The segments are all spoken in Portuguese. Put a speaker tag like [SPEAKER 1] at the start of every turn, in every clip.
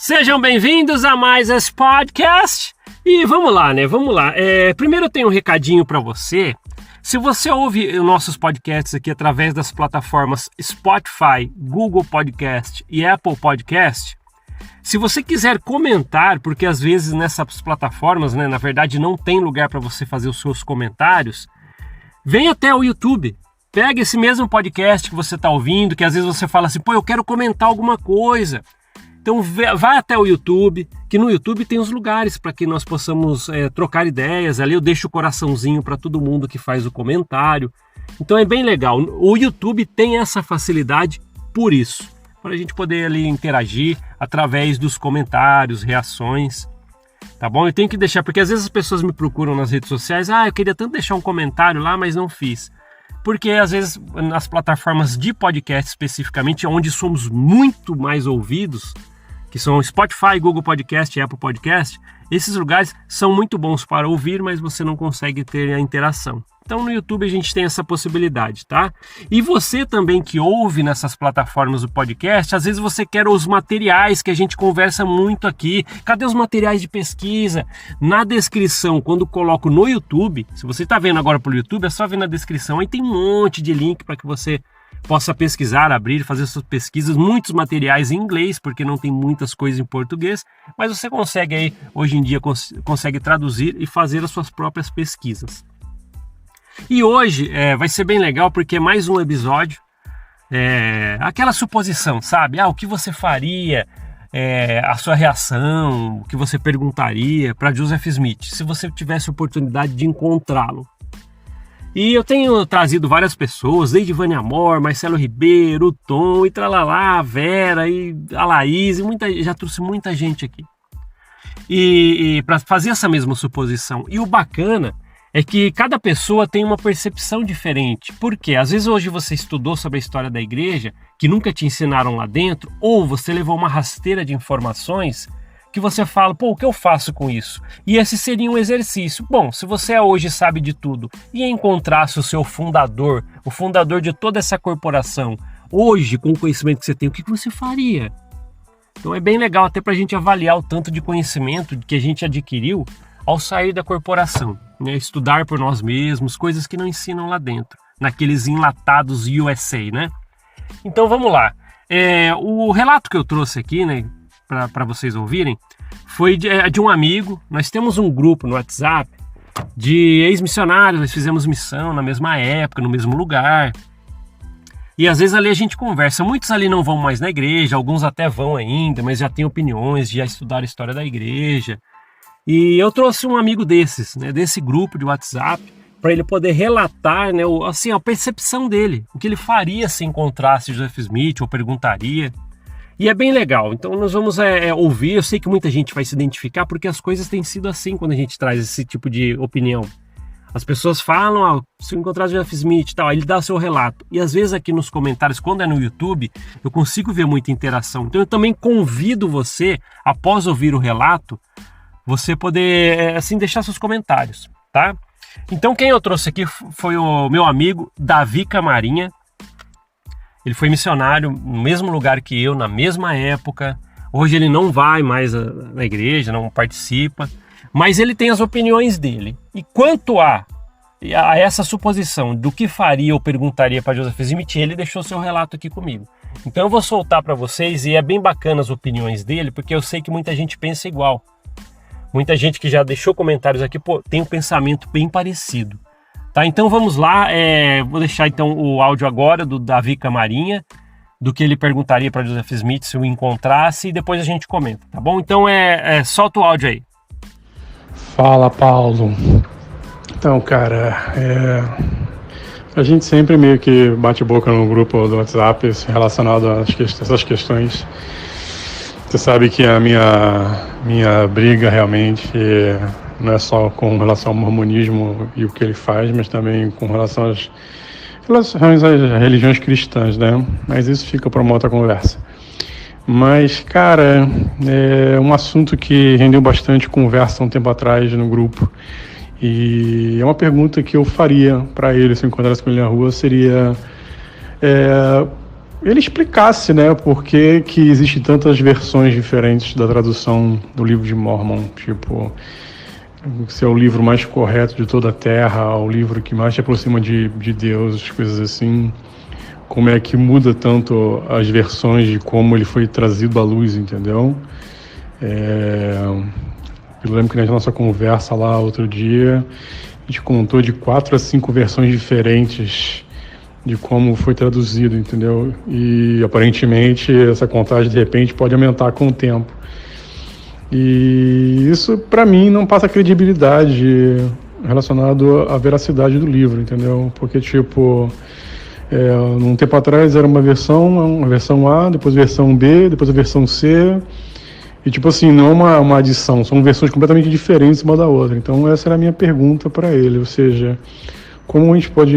[SPEAKER 1] Sejam bem-vindos a mais esse podcast. E vamos lá, né? Vamos lá. Primeiro eu tenho um recadinho para você. Se você ouve os nossos podcasts aqui através das plataformas Spotify, Google Podcast e Apple Podcast, se você quiser comentar, porque às vezes nessas plataformas, né, na verdade não tem lugar para você fazer os seus comentários, vem até o YouTube. Pega esse mesmo podcast que você está ouvindo, que às vezes você fala assim, pô, eu quero comentar alguma coisa. Então vai até o YouTube, que no YouTube tem os lugares para que nós possamos trocar ideias. Ali eu deixo o coraçãozinho para todo mundo que faz o comentário. Então é bem legal. O YouTube tem essa facilidade por isso, para a gente poder ali interagir através dos comentários, reações. Tá bom? Eu tenho que deixar, porque às vezes as pessoas me procuram nas redes sociais. Eu queria tanto deixar um comentário lá, mas não fiz. Porque às vezes nas plataformas de podcast especificamente, onde somos muito mais ouvidos, que são Spotify, Google Podcast e Apple Podcast, esses lugares são muito bons para ouvir, mas você não consegue ter a interação. Então no YouTube a gente tem essa possibilidade, tá? E você também que ouve nessas plataformas do podcast, às vezes você quer os materiais que a gente conversa muito aqui. Cadê os materiais de pesquisa? Na descrição, quando coloco no YouTube, se você está vendo agora pelo YouTube, é só ver na descrição, aí tem um monte de link para que você possa pesquisar, abrir, fazer suas pesquisas, muitos materiais em inglês, porque não tem muitas coisas em português, mas você consegue aí, hoje em dia, consegue traduzir e fazer as suas próprias pesquisas. E hoje vai ser bem legal porque é mais um episódio, aquela suposição, sabe? O que você faria, a sua reação, o que você perguntaria para Joseph Smith, se você tivesse a oportunidade de encontrá-lo. E eu tenho trazido várias pessoas, desde Vânia Amor, Marcelo Ribeiro, o Tom, e tralalá, a Vera, e a Laís, já trouxe muita gente aqui. E para fazer essa mesma suposição. E o bacana é que cada pessoa tem uma percepção diferente. Por quê? Às vezes hoje você estudou sobre a história da igreja, que nunca te ensinaram lá dentro, ou você levou uma rasteira de informações que você fala, pô, o que eu faço com isso? E esse seria um exercício. Bom, se você hoje sabe de tudo e encontrasse o seu fundador, o fundador de toda essa corporação, hoje, com o conhecimento que você tem, o que você faria? Então é bem legal até para a gente avaliar o tanto de conhecimento que a gente adquiriu ao sair da corporação, né? Estudar por nós mesmos, coisas que não ensinam lá dentro, naqueles enlatados USA, né? Então vamos lá. O relato que eu trouxe aqui, né, para vocês ouvirem, foi de um amigo. Nós temos um grupo no WhatsApp de ex-missionários, nós fizemos missão na mesma época, no mesmo lugar. E às vezes ali a gente conversa. Muitos ali não vão mais na igreja, alguns até vão ainda, mas já têm opiniões, já estudaram a história da igreja. E eu trouxe um amigo desses, né, desse grupo de WhatsApp, para ele poder relatar, né, a percepção dele, o que ele faria se encontrasse Joseph Smith, ou perguntaria. E é bem legal, então nós vamos ouvir. Eu sei que muita gente vai se identificar, porque as coisas têm sido assim quando a gente traz esse tipo de opinião. As pessoas falam, se eu encontrar Joseph Smith, tal, ele dá o seu relato. E às vezes aqui nos comentários, quando é no YouTube, eu consigo ver muita interação. Então eu também convido você, após ouvir o relato, você poder assim deixar seus comentários, tá? Então quem eu trouxe aqui foi o meu amigo Davi Camarinha. Ele foi missionário no mesmo lugar que eu, na mesma época. Hoje ele não vai mais na igreja, não participa, mas ele tem as opiniões dele. E quanto a essa suposição do que faria ou perguntaria para Joseph Smith, ele deixou seu relato aqui comigo. Então eu vou soltar para vocês, e é bem bacana as opiniões dele, porque eu sei que muita gente pensa igual. Muita gente que já deixou comentários aqui, tem um pensamento bem parecido. Tá, então vamos lá, vou deixar então o áudio agora do Davi Camarinha, do que ele perguntaria para Joseph Smith se o encontrasse, e depois a gente comenta, tá bom? Então solta o áudio aí.
[SPEAKER 2] Fala, Paulo. Então, cara, a gente sempre meio que bate boca no grupo do WhatsApp relacionado a essas questões. Você sabe que a minha briga realmente não é só com relação ao mormonismo e o que ele faz, mas também com relação às religiões cristãs, né? Mas isso fica para uma outra conversa. Mas, cara, é um assunto que rendeu bastante conversa um tempo atrás no grupo. E é uma pergunta que eu faria para ele, se eu encontrasse com ele na rua, seria ele explicasse, né, por que existem tantas versões diferentes da tradução do livro de Mórmon, tipo, se é o livro mais correto de toda a Terra, o livro que mais se aproxima de Deus, coisas assim, como é que muda tanto as versões de como ele foi trazido à luz, entendeu? Eu lembro que na nossa conversa lá outro dia, a gente contou de 4 a 5 versões diferentes de como foi traduzido, entendeu? E aparentemente essa contagem de repente pode aumentar com o tempo. E isso para mim não passa credibilidade relacionado à veracidade do livro, entendeu? Porque tipo, um tempo atrás era uma versão A, depois a versão B, depois a versão C. E tipo assim, não é uma adição, são versões completamente diferentes uma da outra. Então essa era a minha pergunta para ele, ou seja, como a gente pode...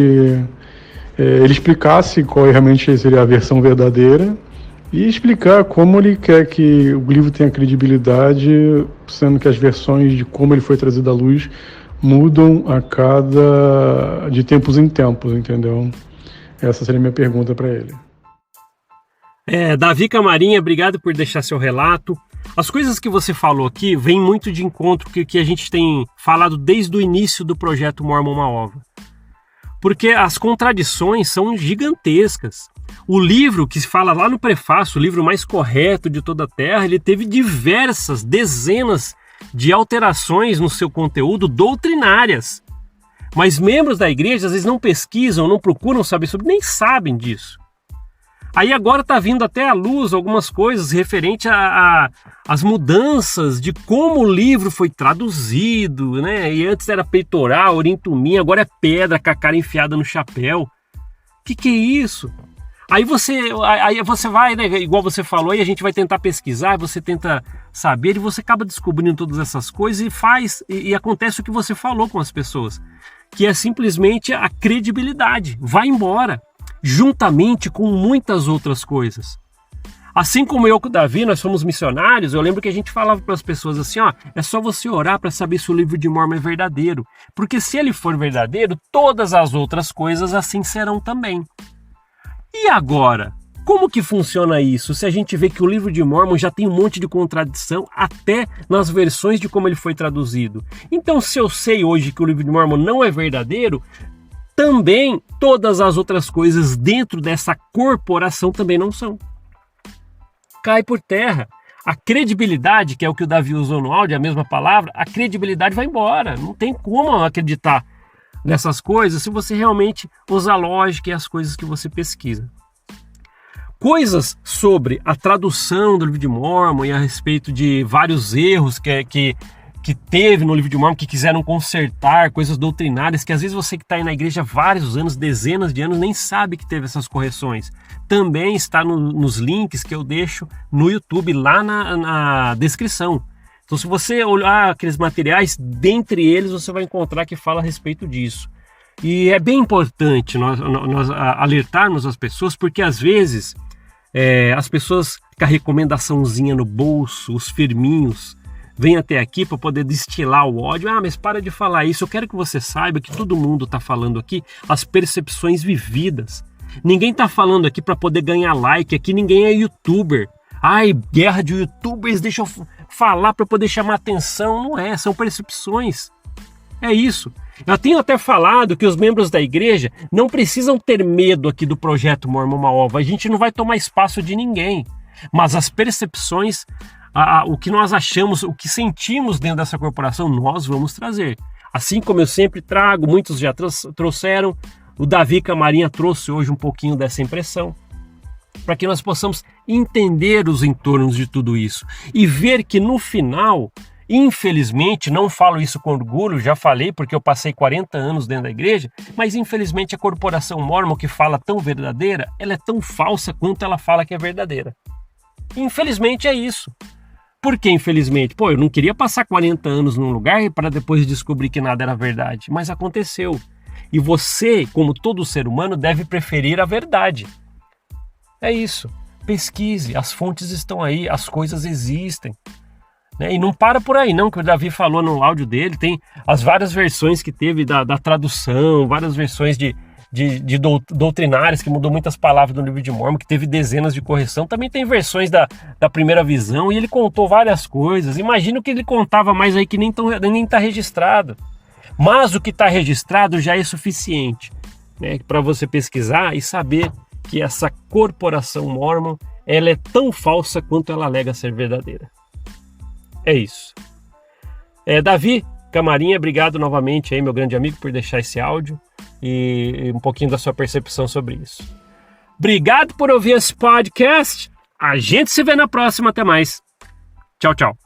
[SPEAKER 2] ele explicasse qual realmente seria a versão verdadeira e explicar como ele quer que o livro tenha credibilidade, sendo que as versões de como ele foi trazido à luz mudam de tempos em tempos, entendeu? Essa seria a minha pergunta para ele.
[SPEAKER 1] Davi Camarinha, obrigado por deixar seu relato. As coisas que você falou aqui vêm muito de encontro com o que a gente tem falado desde o início do projeto Mormon Uma Ova. Porque as contradições são gigantescas. O livro que se fala lá no prefácio, o livro mais correto de toda a Terra, ele teve dezenas de alterações no seu conteúdo doutrinárias. Mas membros da igreja às vezes não pesquisam, não procuram saber sobre, nem sabem disso. Aí agora está vindo até à luz algumas coisas referente às mudanças de como o livro foi traduzido, né? E antes era peitoral, orintumim, agora é pedra com a cara enfiada no chapéu. Que é isso? Aí você vai, né? Igual você falou, e a gente vai tentar pesquisar, você tenta saber, e você acaba descobrindo todas essas coisas e acontece o que você falou com as pessoas, que é simplesmente a credibilidade. Vai embora. Juntamente com muitas outras coisas. Assim como eu com o Davi, nós somos missionários, eu lembro que a gente falava para as pessoas assim, é só você orar para saber se o livro de Mórmon é verdadeiro, porque se ele for verdadeiro, todas as outras coisas assim serão também. E agora, como que funciona isso? Se a gente vê que o livro de Mórmon já tem um monte de contradição, até nas versões de como ele foi traduzido. Então, se eu sei hoje que o livro de Mórmon não é verdadeiro, também todas as outras coisas dentro dessa corporação também não são. Cai por terra. A credibilidade, que é o que o Davi usou no áudio, a mesma palavra, a credibilidade vai embora. Não tem como acreditar nessas coisas se você realmente usa a lógica e as coisas que você pesquisa. Coisas sobre a tradução do livro de Mórmon e a respeito de vários erros que teve no livro de Mórmon, que quiseram consertar, coisas doutrinárias, que às vezes você que está aí na igreja há vários anos, dezenas de anos, nem sabe que teve essas correções. Também está nos links que eu deixo no YouTube, lá na descrição. Então, se você olhar aqueles materiais, dentre eles você vai encontrar que fala a respeito disso. E é bem importante nós alertarmos as pessoas, porque às vezes as pessoas com a recomendaçãozinha no bolso, os firminhos, vem até aqui para poder destilar o ódio. Mas para de falar isso. Eu quero que você saiba que todo mundo está falando aqui as percepções vividas. Ninguém está falando aqui para poder ganhar like. Aqui ninguém é youtuber. Guerra de youtubers, deixa eu falar para poder chamar atenção. Não é, são percepções. É isso. Eu tenho até falado que os membros da igreja não precisam ter medo aqui do projeto Mormon Uma Ova. A gente não vai tomar espaço de ninguém. Mas as percepções... o que nós achamos, o que sentimos dentro dessa corporação, nós vamos trazer. Assim como eu sempre trago, muitos já trouxeram, o Davi Camarinha trouxe hoje um pouquinho dessa impressão, para que nós possamos entender os entornos de tudo isso e ver que no final, infelizmente, não falo isso com orgulho, já falei porque eu passei 40 anos dentro da igreja, mas infelizmente a corporação Mormon que fala tão verdadeira, ela é tão falsa quanto ela fala que é verdadeira. Infelizmente é isso. Por que infelizmente? Eu não queria passar 40 anos num lugar para depois descobrir que nada era verdade, mas aconteceu. E você, como todo ser humano, deve preferir a verdade. É isso. Pesquise, as fontes estão aí, as coisas existem. E não para por aí não, que o Davi falou no áudio dele, tem as várias versões que teve da tradução, várias versões de doutrinárias, que mudou muitas palavras do livro de Mórmon, que teve dezenas de correção. Também tem versões da primeira visão, e ele contou várias coisas. Imagino que ele contava mais aí que nem está registrado. Mas o que está registrado já é suficiente, né, para você pesquisar e saber que essa corporação Mórmon, ela é tão falsa quanto ela alega ser verdadeira. É isso. Davi Camarinha, obrigado novamente aí, meu grande amigo, por deixar esse áudio e um pouquinho da sua percepção sobre isso. Obrigado por ouvir esse podcast. A gente se vê na próxima. Até mais. Tchau, tchau.